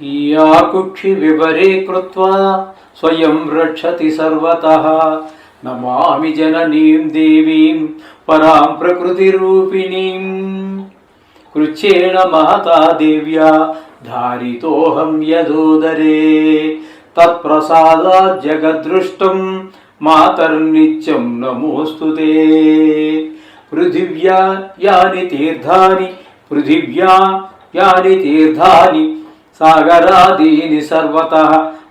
याकुक्षि विवरे कृत्वा स्वयं रक्षति सर्वतः नमामि जननीं देवीं परां प्रकृतिरूपिणीं कृच्छ्रेण महता देव्या धारितोऽहं यदोदरे तत्प्रसादात् जगद्दृष्टं मातर्नित्यं नमोऽस्तुते। पृथिव्या यानि तीर्थानि सागरादीनि सर्वतः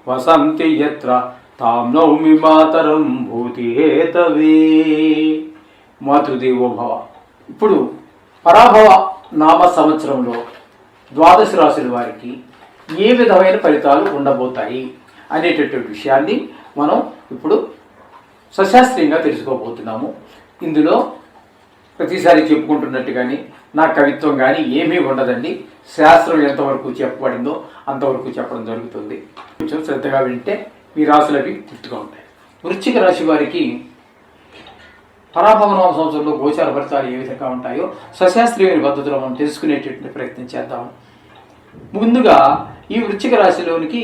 वसन्ति यत्र तां नौमि मातరం భూతిహేతవే। మాతృదేవోభవ। ఇప్పుడు పరాభవ నామ సంవత్సరంలో ద్వాదశ రాశుల వారికి ఏ విధమైన ఫలితాలు ఉండబోతాయి అనేటటువంటి విషయాన్ని మనం ఇప్పుడు సశాస్త్రీయంగా తెలుసుకోబోతున్నాము. ఇందులో ప్రతిసారి చెప్పుకుంటున్నట్టు కానీ నా కవిత్వం కానీ ఏమీ ఉండదండి. శాస్త్రం ఎంతవరకు చెప్పబడిందో అంతవరకు చెప్పడం జరుగుతుంది. కొంచెం శ్రద్ధగా వింటే మీ రాశులవి గుర్తుగా ఉంటాయి. వృశ్చిక రాశి వారికి పరాభవనామ సంవత్సరంలో గోచార ఫలితాలు ఏ విధంగా ఉంటాయో సశాస్త్రీయమైన పద్ధతిలో మనం తెలుసుకునేటటువంటి ప్రయత్నం చేద్దాం. ముందుగా ఈ వృశ్చిక రాశిలోనికి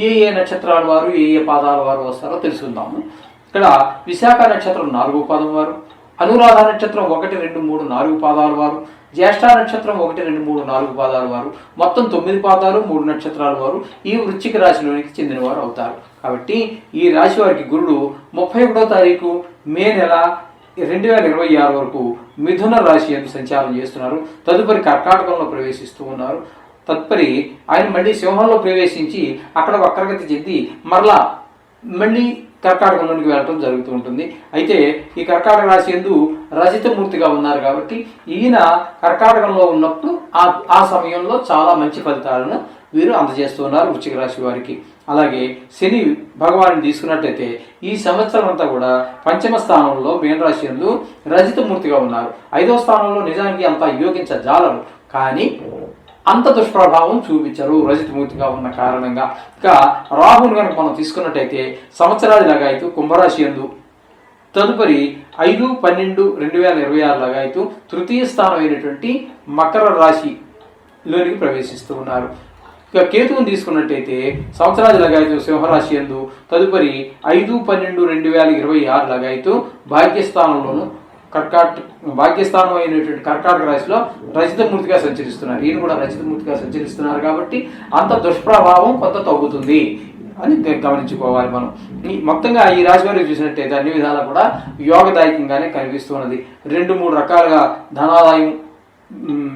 ఏ ఏ నక్షత్రాల వారు ఏ ఏ పాదాల వారు వస్తారో తెలుసుకుందాము. ఇక్కడ విశాఖ నక్షత్రం 4వ పాదం వారు, అనురాధ నక్షత్రం 1, 2, 3, 4 పాదాల వారు, జ్యేష్ఠ నక్షత్రం 1, 2, 3, 4 పాదాల వారు, మొత్తం 9 పాదాలు 3 నక్షత్రాల వారు ఈ వృశ్చిక రాశిలోనికి చెందిన వారు అవుతారు. కాబట్టి ఈ రాశి వారికి గురుడు 31వ తారీఖు మే నెల 2026 వరకు మిథున రాశి యందు సంచారం చేస్తున్నారు. తదుపరి కర్కాటకంలో ప్రవేశిస్తూ ఉన్నారు. తదుపరి ఆయన మళ్ళీ సింహంలో ప్రవేశించి అక్కడ వక్రగతి చెంది మళ్ళీ కర్కాటకంలోనికి వెళ్ళటం జరుగుతూ ఉంటుంది. అయితే ఈ కర్కాటక రాశి యందు రజితమూర్తిగా ఉన్నారు కాబట్టి ఈయన కర్కాటకంలో ఉన్నప్పుడు ఆ సమయంలో చాలా మంచి ఫలితాలను వీరు అందజేస్తూ ఉన్నారు వృశ్చిక రాశి వారికి. అలాగే శని భగవాన్ని తీసుకున్నట్లయితే ఈ సంవత్సరం అంతా కూడా పంచమ స్థానంలో మీనరాశి యందు రజితమూర్తిగా ఉన్నారు. 5వ స్థానంలో నిజానికి అంత యోగించజాలరు, కానీ అంత దుష్ప్రభావం చూపించరు రజితమూర్తిగా ఉన్న కారణంగా. ఇక రాహుని కనుక మనం తీసుకున్నట్టయితే సంవత్సరాది లగాయతు కుంభరాశి యందు, తదుపరి 5/12/2026 లగాయతు తృతీయ స్థానం అయినటువంటి మకర రాశిలోనికి ప్రవేశిస్తూ ఉన్నారు. ఇక కేతువుని తీసుకున్నట్టయితే సంవత్సరాది లగాయతు సింహరాశి యందు, తదుపరి 5/12/2026 లగాయతు భాగ్యస్థానంలోను భాగ్యస్థానం అయినటువంటి కర్కాటక రాశిలో రజితమూర్తిగా సంచరిస్తున్నారు. ఈయన కూడా రజితమూర్తిగా సంచరిస్తున్నారు కాబట్టి అంత దుష్ప్రభావం కొంత తగ్గుతుంది అని గమనించుకోవాలి మనం. మొత్తంగా ఈ రాశి వారికి చూసినట్టయితే అన్ని విధాలా కూడా యోగదాయకంగానే కనిపిస్తున్నది. 2-3 రకాలుగా ధనాదాయం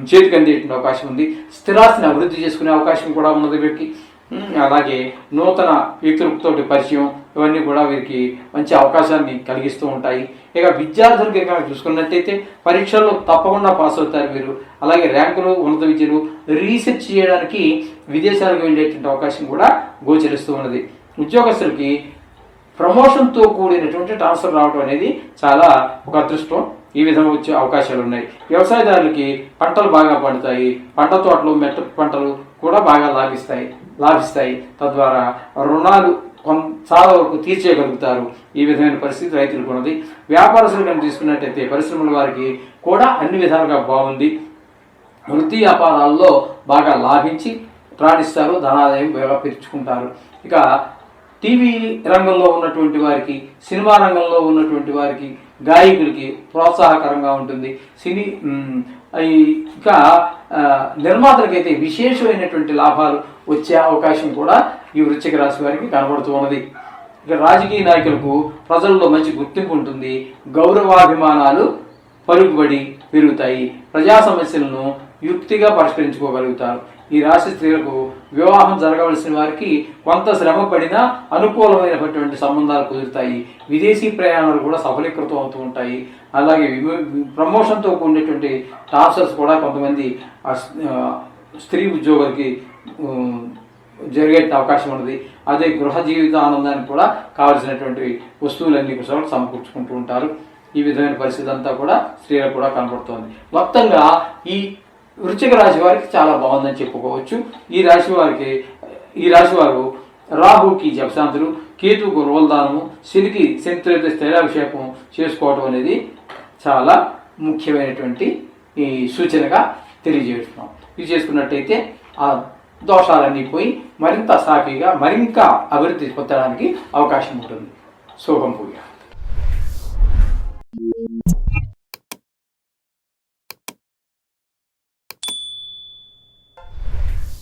చేతికి అందేటువంటి అవకాశం ఉంది. స్థిరాస్తిని అభివృద్ధి చేసుకునే అవకాశం కూడా ఉన్నది వీరికి. అలాగే నూతన వ్యక్తులతో పరిచయం ఇవన్నీ కూడా వీరికి మంచి అవకాశాన్ని కలిగిస్తూ ఉంటాయి. ఇక విద్యార్థులకి కనుక చూసుకున్నట్టయితే పరీక్షల్లో తప్పకుండా పాస్ అవుతారు వీరు. అలాగే ర్యాంకులు, ఉన్నత విద్యలు, రీసెర్చ్ చేయడానికి విదేశాలకు వెళ్ళేటువంటి అవకాశం కూడా గోచరిస్తూ ఉన్నది. ఉద్యోగస్తులకి ప్రమోషన్తో కూడినటువంటి ట్రాన్స్ఫర్ రావడం అనేది చాలా ఒక అదృష్టం. ఈ విధంగా వచ్చే అవకాశాలు ఉన్నాయి. వ్యవసాయదారులకి పంటలు బాగా పండుతాయి. పంట తోటలు, మెట్ట పంటలు కూడా బాగా లాభిస్తాయి. తద్వారా రుణాలు చాలా వరకు తీర్చేయగలుగుతారు. ఈ విధమైన పరిస్థితి రైతులకు ఉన్నది. వ్యాపారస్తులు కనుక తీసుకున్నట్టయితే పరిశ్రమల వారికి కూడా అన్ని విధాలుగా బాగుంది. వృత్తి వ్యాపారాల్లో బాగా లాభించి రాణిస్తారు, ధనాదాయం బాగా పెంచుకుంటారు. ఇక టీవీ రంగంలో ఉన్నటువంటి వారికి, సినిమా రంగంలో ఉన్నటువంటి వారికి, గాయకులకి ప్రోత్సాహకరంగా ఉంటుంది. ఇంకా నిర్మాతలకైతే విశేషమైనటువంటి లాభాలు వచ్చే అవకాశం కూడా ఈ వృశ్చిక రాశి వారికి కనబడుతూ ఉన్నది. ఇక రాజకీయ నాయకులకు ప్రజల్లో మంచి గుర్తింపు ఉంటుంది. గౌరవాభిమానాలు పలుకుబడి పెరుగుతాయి. ప్రజా సమస్యలను యుక్తిగా పరిష్కరించుకోగలుగుతారు. ఈ రాశి స్త్రీలకు వివాహం జరగవలసిన వారికి కొంత శ్రమ పడినా అనుకూలమైనటువంటి సంబంధాలు కుదురుతాయి. విదేశీ ప్రయాణాలు కూడా సఫలీకృతం అవుతూ ఉంటాయి. అలాగే ప్రమోషన్తో కూడినటువంటి టార్చర్స్ కూడా కొంతమంది స్త్రీ ఉద్యోగులకి జరిగే అవకాశం ఉన్నది. అదే గృహ జీవిత ఆనందానికి కూడా కావలసినటువంటి వస్తువులన్నీ కూడా సమకూర్చుకుంటూ ఉంటారు. ఈ విధమైన పరిస్థితి అంతా కూడా స్త్రీలకు కూడా కనబడుతోంది. మొత్తంగా ఈ వృశ్చిక రాశి వారికి చాలా బాగుందని చెప్పుకోవచ్చు. ఈ రాశి వారు రాహుకి జపశాంతులు, కేతువుకు రోల్దానము, శనికి స్థైలాభిషేకం చేసుకోవటం అనేది చాలా ముఖ్యమైనటువంటి ఈ సూచనగా తెలియజేస్తున్నాం. ఇది చేసుకున్నట్టయితే ఆ దోషాలన్నీ పోయి మరింత సాఫీగా మరింత అభివృద్ధి పొందడానికి అవకాశం ఉంటుంది. శుభం పూజ.